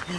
Here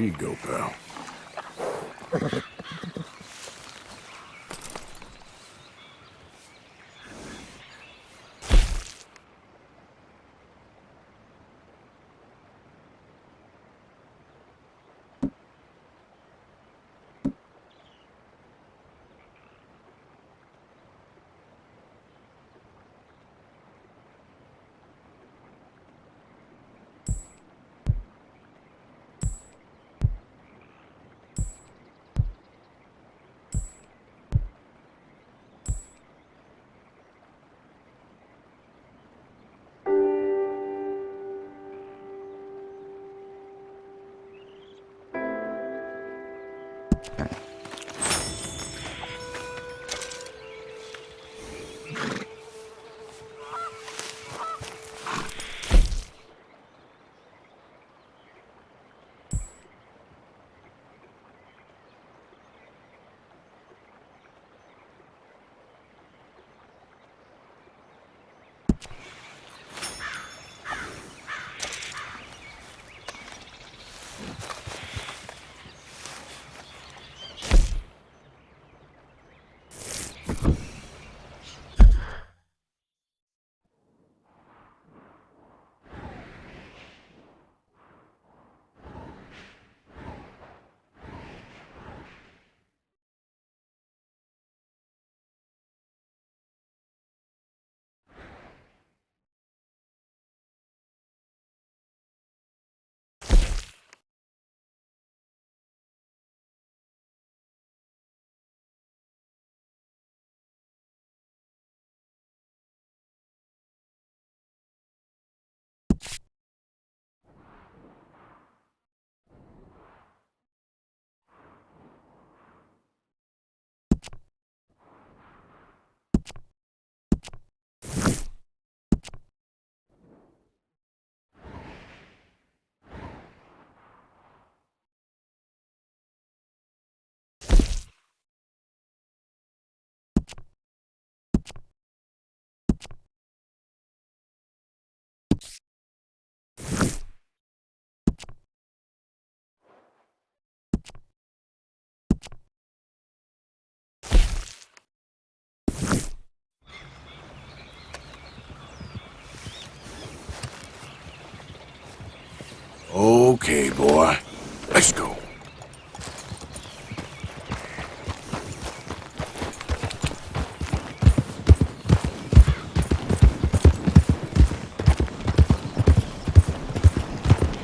you go, pal. Okay, boy. Let's go.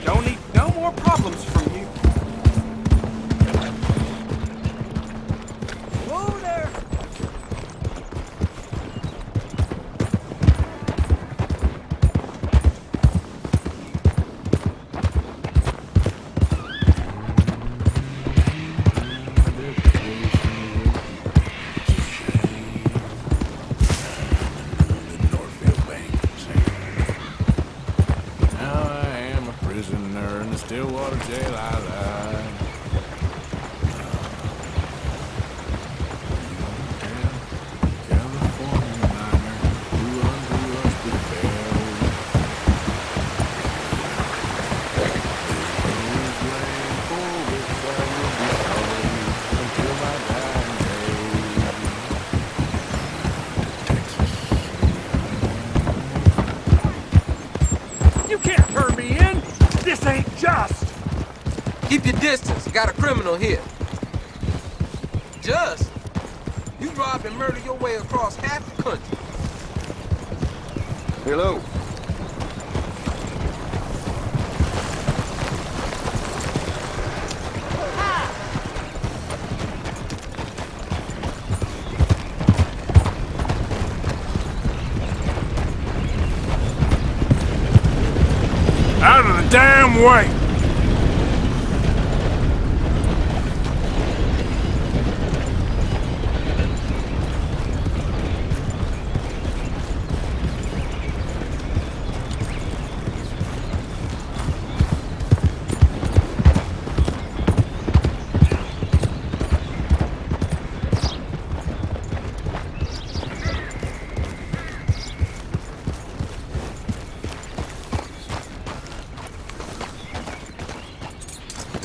Don't need no more problems from you. Whoa there! Now I am a prisoner in the Stillwater jail I lie. You can't turn me in! This ain't just! Keep your distance. Got a criminal here. Just? You robbed and murdered your way across half the country. Hello. Out of the damn way!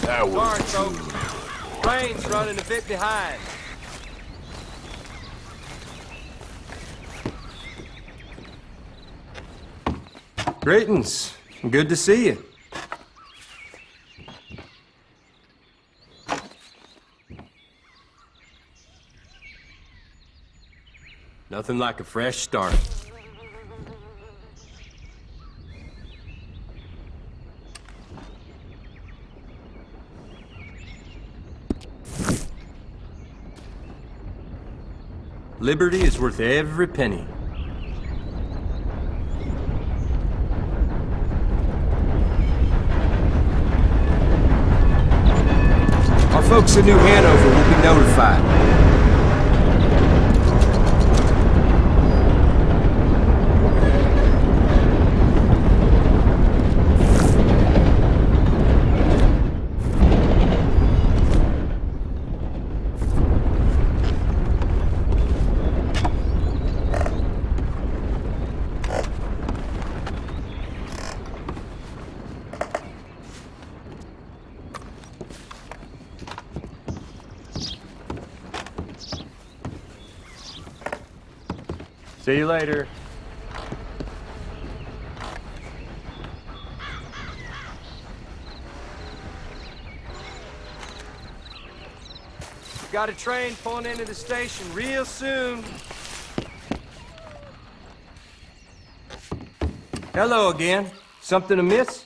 That was Sorry, folks. Train's running a bit behind. Greetings. Good to see you. Nothing like a fresh start. Liberty is worth every penny. Our folks in New Hanover will be notified. See you later. Got a train pulling into the station real soon. Hello again. Something amiss?